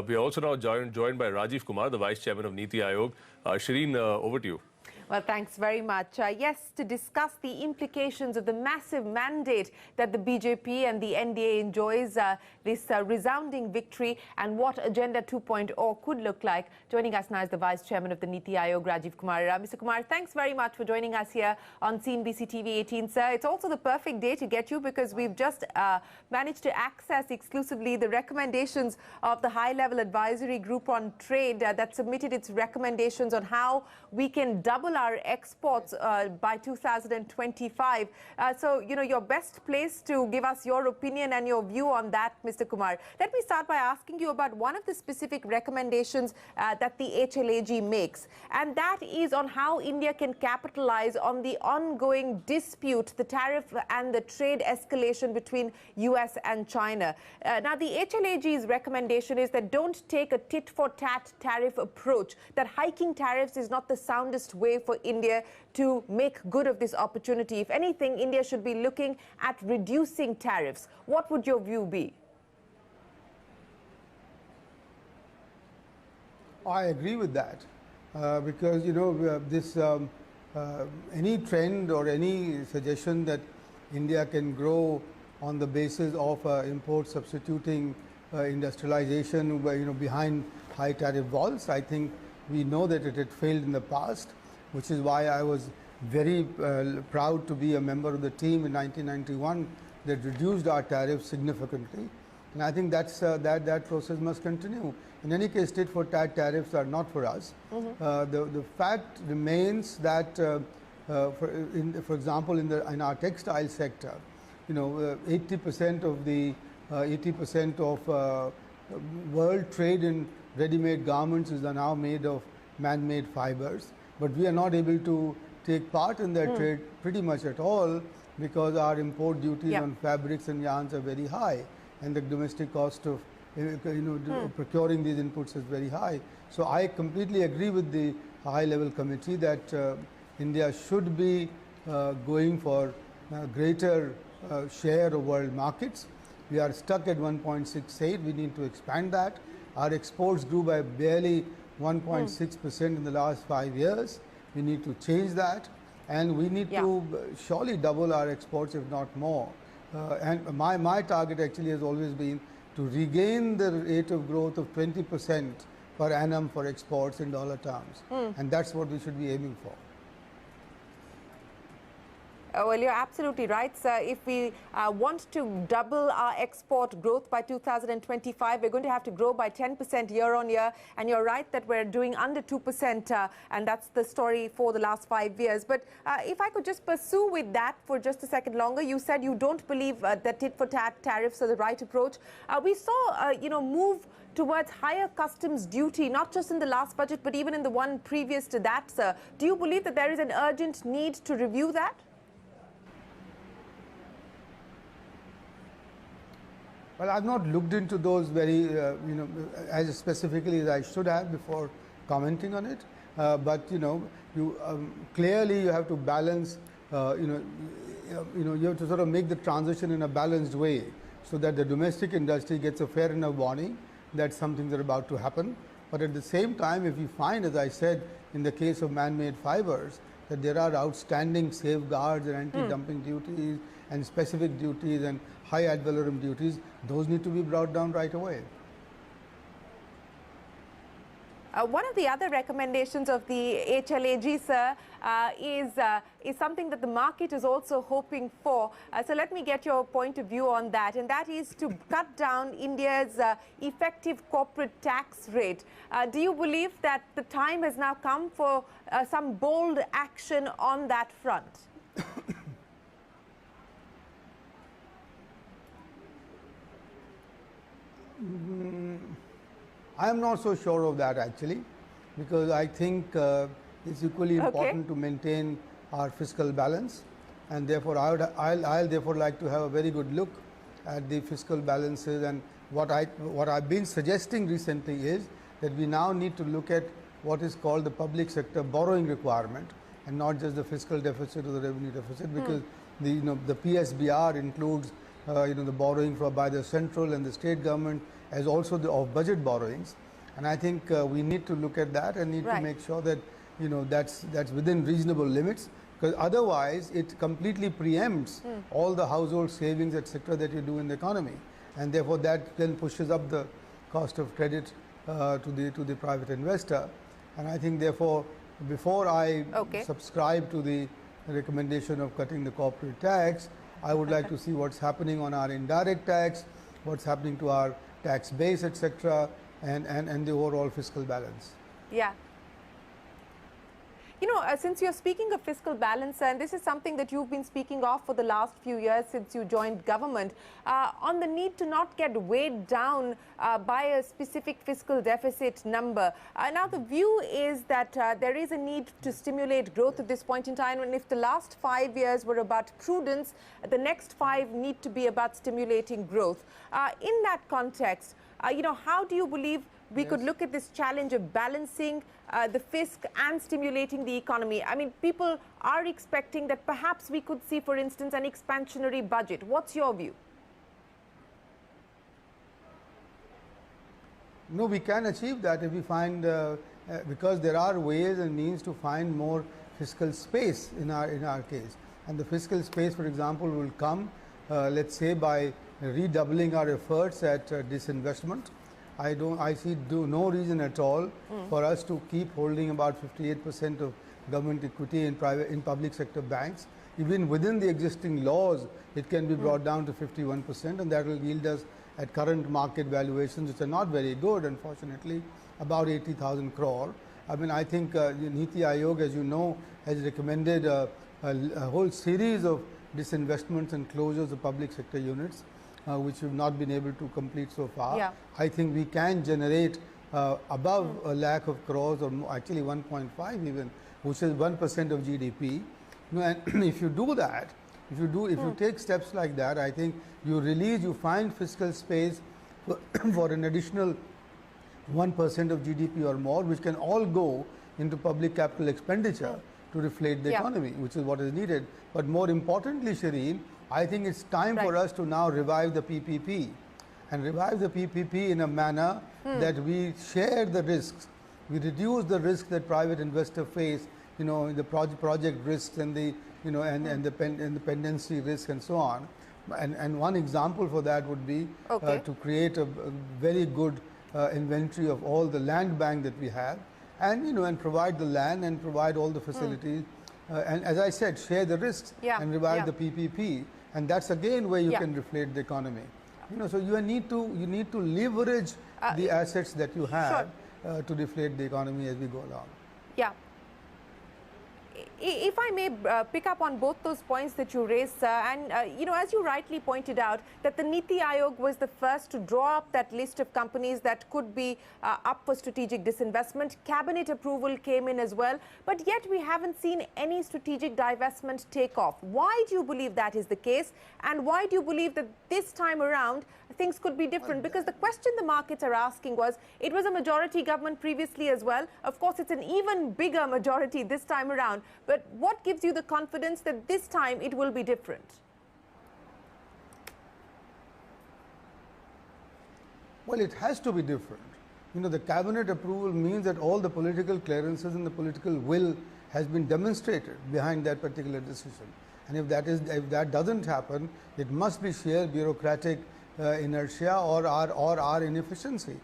We are also now joined by Rajiv Kumar, the Vice Chairman of NITI Aayog. Shireen, over to you. Well, thanks very much. Yes, to discuss the implications of the massive mandate that the BJP and the NDA enjoys, this resounding victory, and what Agenda 2.0 could look like. Joining us now is the Vice Chairman of the NITI Aayog, Rajiv Kumar. Mr. Kumar, thanks very much for joining us here on CNBC TV 18, sir. It's also the perfect day to get you because we've just managed to access exclusively the recommendations of the high-level advisory group on trade that submitted its recommendations on how we can double our exports by 2025. So, you're best placed to give us your opinion and your view on that, Mr. Kumar. Let me start by asking you about one of the specific recommendations that the HLAG makes, and that is on how India can capitalize on the ongoing dispute, the tariff and the trade escalation between US and China. Now, the HLAG's recommendation is that don't take a tit-for-tat tariff approach, that hiking tariffs is not the soundest way for India to make good of this opportunity. If anything, India should be looking at reducing tariffs. What would your view be? I agree with that because, this any trend or any suggestion that India can grow on the basis of import substituting industrialization, behind high tariff walls, I think we know that it had failed in the past, which is why I was very proud to be a member of the team in 1991 that reduced our tariffs significantly. And I think that's, that process must continue. In any case, tit-for-tat tariffs are not for us. The fact remains that, for example, in our textile sector, 80% of the 80% of world trade in ready-made garments is now made of man-made fibers. But we are not able to take part in that trade pretty much at all because our import duties on fabrics and yarns are very high, and the domestic cost of procuring these inputs is very high. So I completely agree with the high-level committee that India should be going for greater share of world markets. We are stuck at 1.68. We need to expand that. Our exports grew by barely 1.6% in the last 5 years. We need to change that, and we need to surely double our exports, if not more. And my target actually has always been to regain the rate of growth of 20% per annum for exports in dollar terms, and that's what we should be aiming for. Well, you're absolutely right, sir. If we want to double our export growth by 2025, we're going to have to grow by 10% year on year. And you're right that we're doing under 2%, and that's the story for the last 5 years. But if I could just pursue with that for just a second longer, you said you don't believe that tit-for-tat tariffs are the right approach. We saw, move towards higher customs duty, not just in the last budget, but even in the one previous to that, sir. Do you believe that there is an urgent need to review that? Well, I've not looked into those very, as specifically as I should have before commenting on it. But clearly you have to balance. You have to sort of make the transition in a balanced way, so that the domestic industry gets a fair enough warning that some things are about to happen. But at the same time, if you find, as I said, in the case of man-made fibers, that there are outstanding safeguards and anti-dumping duties and specific duties and high ad valorem duties, those need to be brought down right away. One of the other recommendations of the HLAG, sir, is something that the market is also hoping for. So let me get your point of view on that, and that is to cut down India's effective corporate tax rate. Do you believe that the time has now come for some bold action on that front? I am not so sure of that actually, because I think it's equally important to maintain our fiscal balance, and therefore I'll therefore like to have a very good look at the fiscal balances. And what I've been suggesting recently is that we now need to look at what is called the public sector borrowing requirement, and not just the fiscal deficit or the revenue deficit, because the PSBR includes the borrowing by the central and the state government, as also the off-budget borrowings. And I think we need to look at that and need to make sure that that's within reasonable limits, because otherwise it completely preempts all the household savings, etc., that you do in the economy, and therefore that then pushes up the cost of credit to the private investor. And I think therefore, before I subscribe to the recommendation of cutting the corporate tax, I would like to see what's happening on our indirect tax, what's happening to our tax base, etc., and the overall fiscal balance. Yeah. Since you're speaking of fiscal balance, and this is something that you've been speaking of for the last few years since you joined government, on the need to not get weighed down by a specific fiscal deficit number. Now, the view is that there is a need to stimulate growth at this point in time, and if the last 5 years were about prudence, the next 5 need to be about stimulating growth. In that context, how do you believe we could look at this challenge of balancing the fisc and stimulating the economy? I mean, people are expecting that perhaps we could see, for instance, an expansionary budget. What's your view? No, we can achieve that if we find, because there are ways and means to find more fiscal space in our case. And the fiscal space, for example, will come, let's say, by redoubling our efforts at disinvestment. I see no reason at all for us to keep holding about 58% of government equity in public sector banks. Even within the existing laws, it can be brought down to 51%, and that will yield us, at current market valuations, which are not very good, unfortunately, about 80,000 crore. I mean, I think NITI Aayog, as you know, has recommended a whole series of disinvestments and closures of public sector units, which we've not been able to complete so far. Yeah. I think we can generate above a lakh of crores, or more, actually 1.5 even, which is 1% of GDP. And if you do that, if you take steps like that, I think you find fiscal space for an additional 1% of GDP or more, which can all go into public capital expenditure to reflate the economy, which is what is needed. But more importantly, Shireen, I think it's time for us to now revive the PPP, and revive the PPP in a manner that we share the risks. We reduce the risk that private investors face, the project risks and the and the pendency risk and so on. And one example for that would be to create a very good inventory of all the land bank that we have, and and provide the land and provide all the facilities. And as I said, share the risks and revive the PPP, and that's again where you can reflate the economy. So you need to leverage the assets that you have to deflate the economy as we go along. Yeah. If I may pick up on both those points that you raised, sir, and as you rightly pointed out, that the NITI Aayog was the first to draw up that list of companies that could be up for strategic disinvestment. Cabinet approval came in as well, but yet we haven't seen any strategic divestment take off. Why do you believe that is the case, and why do you believe that this time around things could be different? Because the question the markets are asking was, it was a majority government previously as well. Of course, it's an even bigger majority this time around. But what gives you the confidence that this time it will be different? Well, it has to be different. The cabinet approval means that all the political clearances and the political will has been demonstrated behind that particular decision. And if that doesn't happen, it must be sheer bureaucratic inertia or our inefficiency,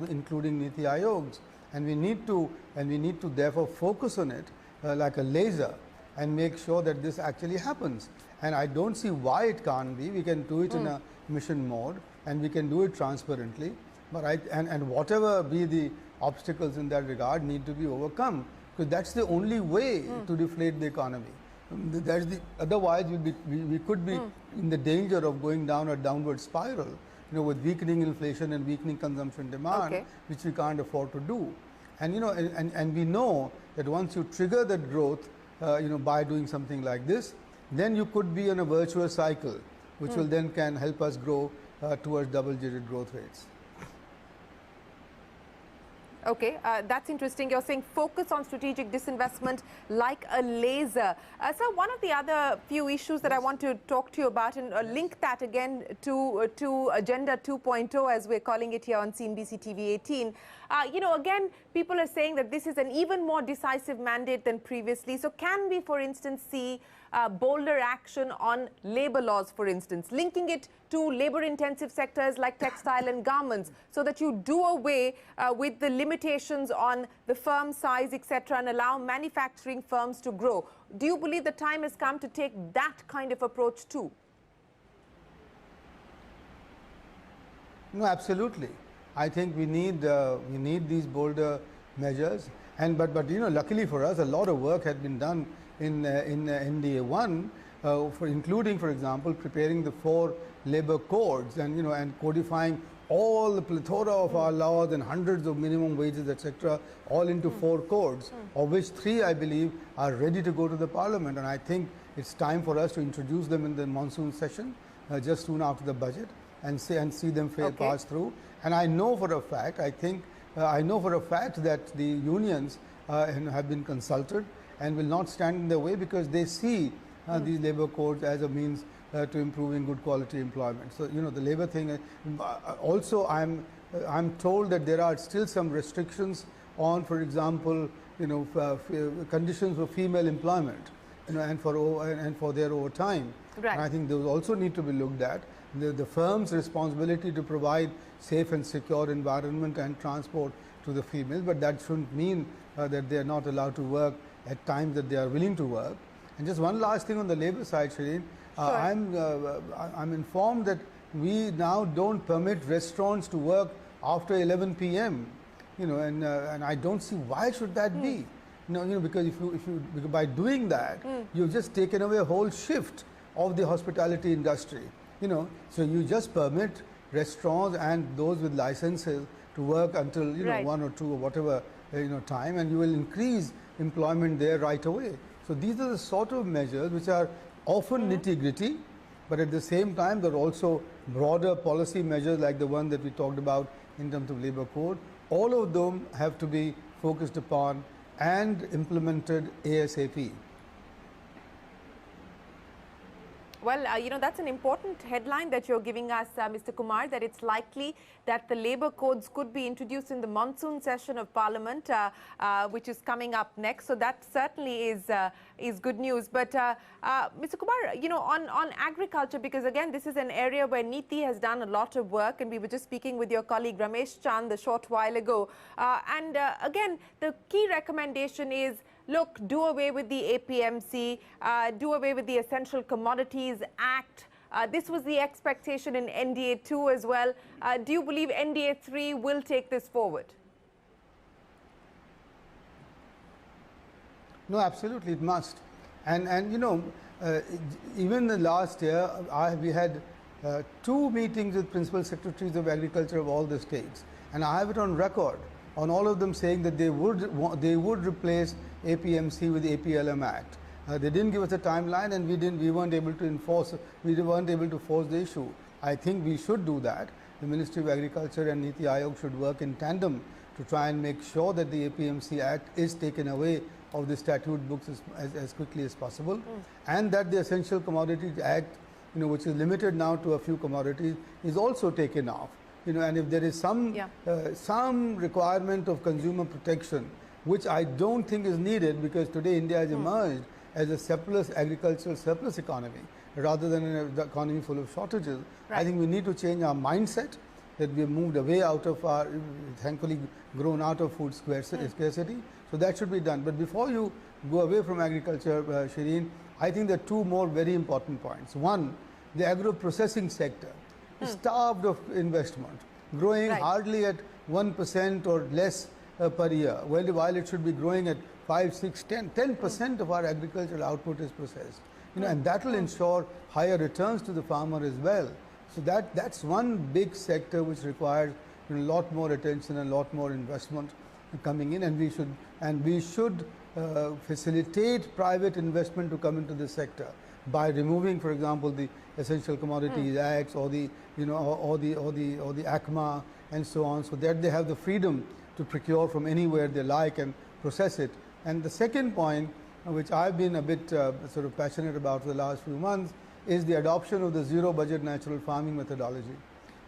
including NITI Aayog's. And we need to therefore focus on it like a laser and make sure that this actually happens. And I don't see why it can't be. We can do it in a mission mode, and we can do it transparently. But and whatever be the obstacles in that regard need to be overcome, because that's the only way to deflate the economy. Otherwise, we could be in the danger of going down a downward spiral, with weakening inflation and weakening consumption demand, which we can't afford to do. And and we know that once you trigger that growth, by doing something like this, then you could be in a virtuous cycle, which will then can help us grow towards double-digit growth rates. Okay, that's interesting. You're saying focus on strategic disinvestment like a laser. So one of the other few issues that I want to talk to you about and link that again to Agenda 2.0, as we're calling it here on CNBC TV 18. You know, again, people are saying that this is an even more decisive mandate than previously. So can we, for instance, see bolder action on labor laws, for instance, linking it to labor-intensive sectors like textile and garments, so that you do away with the limitations on the firm size, etc., and allow manufacturing firms to grow? Do you believe the time has come to take that kind of approach too? No, absolutely. I think we need these bolder measures, and but you know, luckily for us, a lot of work had been done in NDA 1, including, for example, preparing the 4 labor codes and and codifying all the plethora of our laws and hundreds of minimum wages, etc., all into 4 codes, of which 3, I believe, are ready to go to the Parliament, and I think it's time for us to introduce them in the monsoon session, just soon after the budget, and see them pass through. And I know for a fact, I know for a fact that the unions have been consulted and will not stand in the way, because they see these labor codes as a means to improving good quality employment. So the labor thing. Also, I'm told that there are still some restrictions on, for example, conditions for female employment, and for their overtime. Right. And I think those also need to be looked at. The firm's responsibility to provide safe and secure environment and transport to the females, but that shouldn't mean that they are not allowed to work at times that they are willing to work. And just one last thing on the labor side, Shireen, I'm informed that we now don't permit restaurants to work after 11 p.m. And I don't see why should that be. Because because by doing that, you've just taken away a whole shift of the hospitality industry. So you just permit restaurants and those with licenses to work until 1 or 2 or whatever time, and you will increase employment there right away. So these are the sort of measures which are often nitty-gritty, but at the same time there are also broader policy measures like the one that we talked about in terms of labor code. All of them have to be focused upon and implemented ASAP. Well, that's an important headline that you're giving us, Mr. Kumar, that it's likely that the labor codes could be introduced in the monsoon session of Parliament, which is coming up next. So that certainly is good news. But Mr. Kumar, on agriculture, because again, this is an area where NITI has done a lot of work, and we were just speaking with your colleague Ramesh Chand a short while ago. And again, the key recommendation is, look, do away with the APMC, do away with the Essential Commodities Act. This was the expectation in NDA 2 as well. Do you believe NDA 3 will take this forward? No, absolutely, it must. And even the last year, we had 2 meetings with principal secretaries of agriculture of all the states, and I have it on record on all of them saying that they would replace APMC with the APLM Act. They didn't give us a timeline, and we weren't able to force the issue. I think we should do that. The Ministry of Agriculture and NITI Aayog should work in tandem to try and make sure that the APMC Act is taken away of the statute books as quickly as possible, and that the Essential Commodities Act, which is limited now to a few commodities, is also taken off. And if there is some requirement of consumer protection, which I don't think is needed, because today India has emerged as a agricultural surplus economy rather than an economy full of shortages. Right. I think we need to change our mindset, that we have moved away out of thankfully grown out of food scarcity. So that should be done. But before you go away from agriculture, Shireen, I think there are 2 more very important points. One, the agro-processing sector is starved of investment, growing hardly at 1% or less per year, while it should be growing at 5, 6, 10% of our agricultural output is processed. And that will ensure higher returns to the farmer as well. So that's one big sector which requires a lot more attention and a lot more investment coming in, and we should facilitate private investment to come into this sector by removing, for example, the Essential Commodities Acts or the ACMA and so on, so that they have the freedom to procure from anywhere they like and process it. And the second point, which I've been a bit sort of passionate about for the last few months, is the adoption of the zero budget natural farming methodology,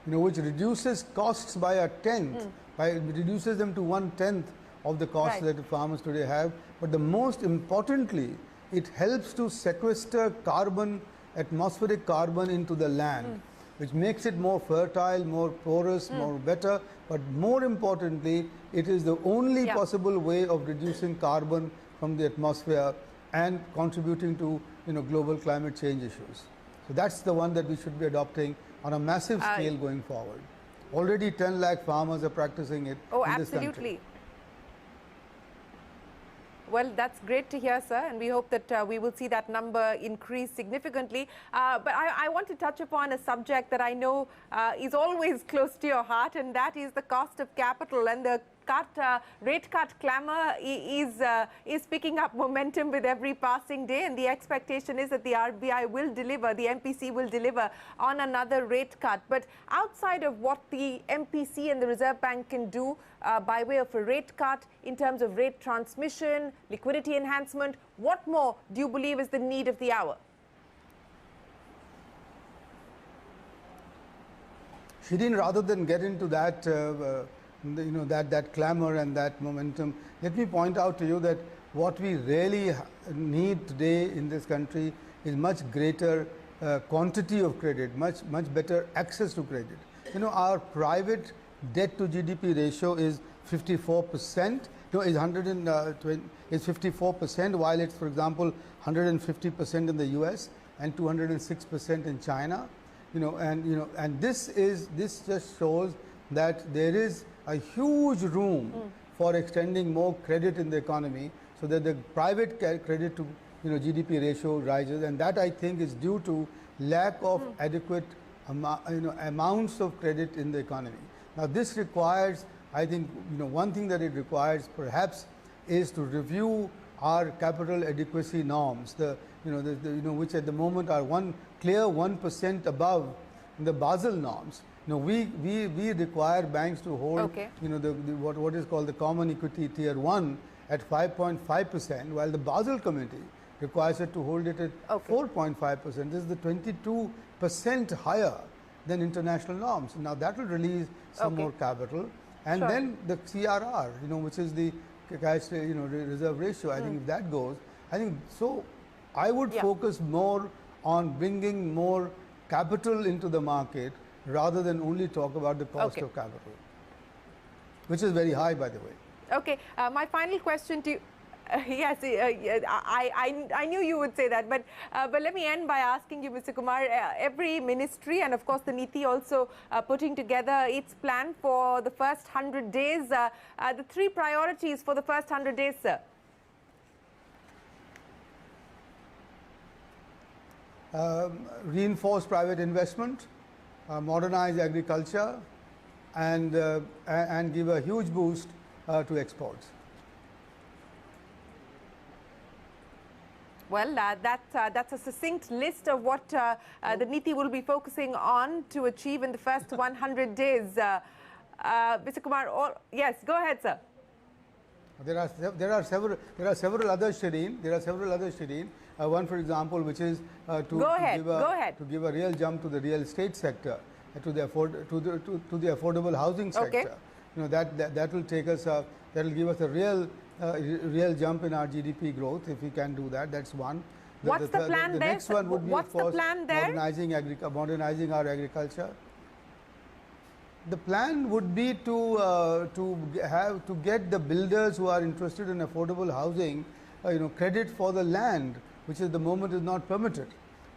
which reduces costs by a tenth, reduces them to 1/10 of the costs that the farmers today have. But the most importantly, it helps to sequester carbon, atmospheric carbon into the land, which makes it more fertile, more porous, more better. But more importantly, it is the only possible way of reducing carbon from the atmosphere and contributing to global climate change issues. So that's the one that we should be adopting on a massive scale going forward. Already 10 lakh farmers are practicing it in this country. Absolutely. Well, that's great to hear, sir, and we hope that we will see that number increase significantly. But I want to touch upon a subject that I know is always close to your heart, and that is the cost of capital. And the rate cut clamour is picking up momentum with every passing day, and the expectation is that the RBI will deliver, the MPC will deliver on another rate cut. But outside of what the MPC and the Reserve Bank can do by way of a rate cut in terms of rate transmission, liquidity enhancement, what more do you believe is the need of the hour? Shireen, rather than get into that that clamor and that momentum, let me point out to you that what we really need today in this country is much greater quantity of credit, much better access to credit. Our private debt to GDP ratio is 54%. Is 54%, while it's, for example, 150% in the US and 206% in China. And this just shows that there is a huge room for extending more credit in the economy, so that the private credit to GDP ratio rises, and that I think is due to lack of adequate amounts of credit in the economy. Now this requires, I think, one thing that it requires perhaps is to review our capital adequacy norms, which at the moment are 1% above the Basel norms. We require banks to hold what is called the common equity tier 1 at 5.5%, while the Basel committee requires it to hold it at 4.5%. This is the 22% higher than international norms. Now that will release some more capital, and then the CRR, which is the cash reserve ratio. I think if that goes, I think so. I would focus more on bringing more capital into the market rather than only talk about the cost of capital, which is very high, by the way. Okay, my final question to you. Yes, I knew you would say that, but let me end by asking you, Mr. Kumar, every ministry and of course the NITI also putting together its plan for the first 100 days. The 3 priorities for the first 100 days, sir. Reinforce private investment, modernize agriculture, and give a huge boost to exports. Well, that's a succinct list of what the NITI will be focusing on to achieve in the first 100 days. Mr. Kumar, yes, go ahead, sir. There are several others, Shireen. One, for example, which is to give a real jump to the real estate sector, to the affordable housing sector. That will take us that will give us a real jump in our GDP growth if we can do that. That's one. What's the plan there? The next one would be, of course, modernizing our agriculture. The plan would be to get the builders who are interested in affordable housing, credit for the land, which at the moment is not permitted.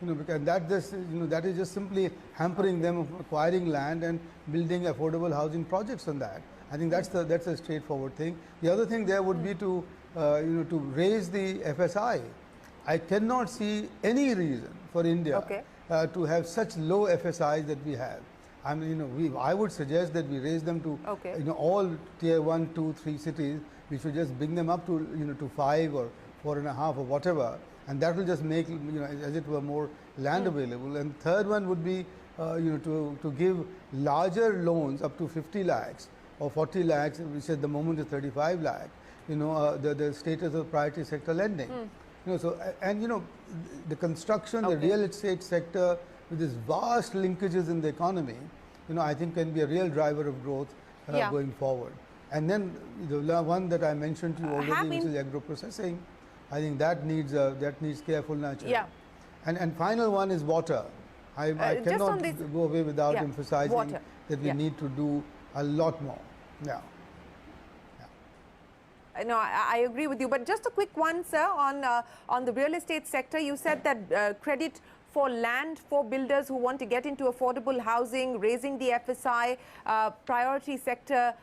Because that is just simply hampering them of acquiring land and building affordable housing projects on that. I think that's a straightforward thing. The other thing there would be to raise the FSI. I cannot see any reason for India to have such low FSIs that we have. I mean, I would suggest that we raise them to all tier 1, 2, 3 cities. We should just bring them up to to 5 or 4.5 or whatever, and that will just make as it were more land available. And third one would be to give larger loans up to 50 lakhs or 40 lakhs, which at the moment is 35 lakh, the status of priority sector lending. The construction, the real estate sector with these vast linkages in the economy, I think can be a real driver of growth going forward. And then the one that I mentioned to you already, which is agro-processing, I think that needs careful nurturing. Yeah. And final one is water. I cannot go away without emphasizing that we need to do a lot more. Yeah. No, I agree with you. But just a quick one, sir, on the real estate sector. You said that credit for land for builders who want to get into affordable housing, raising the FSI, priority sector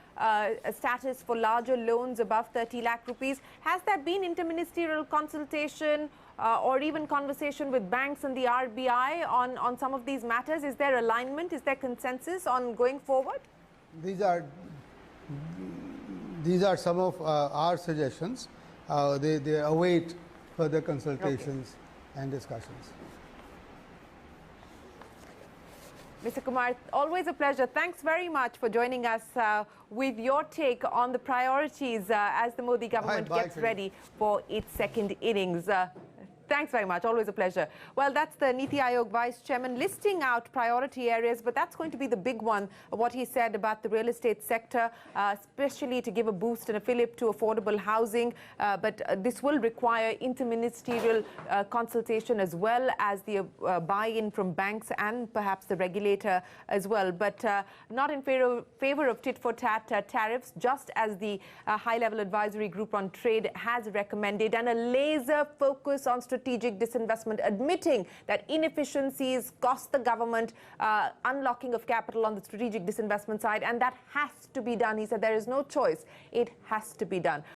status for larger loans above 30 lakh rupees. Has there been interministerial consultation or even conversation with banks and the RBI on some of these matters? Is there alignment? Is there consensus on going forward? These are some of our suggestions. They await further consultations and discussions. Mr. Kumar, always a pleasure. Thanks very much for joining us with your take on the priorities as the Modi government gets ready for its second innings. Thanks very much. Always a pleasure. Well, that's the NITI Aayog Vice Chairman listing out priority areas, but that's going to be the big one, what he said about the real estate sector, especially to give a boost and a fillip to affordable housing. But this will require interministerial consultation as well as the buy-in from banks and perhaps the regulator as well. But not in favor of tit-for-tat tariffs, just as the high-level advisory group on trade has recommended, and a laser focus on strategic disinvestment, admitting that inefficiencies cost the government unlocking of capital on the strategic disinvestment side, and that has to be done. He said there is no choice. It has to be done.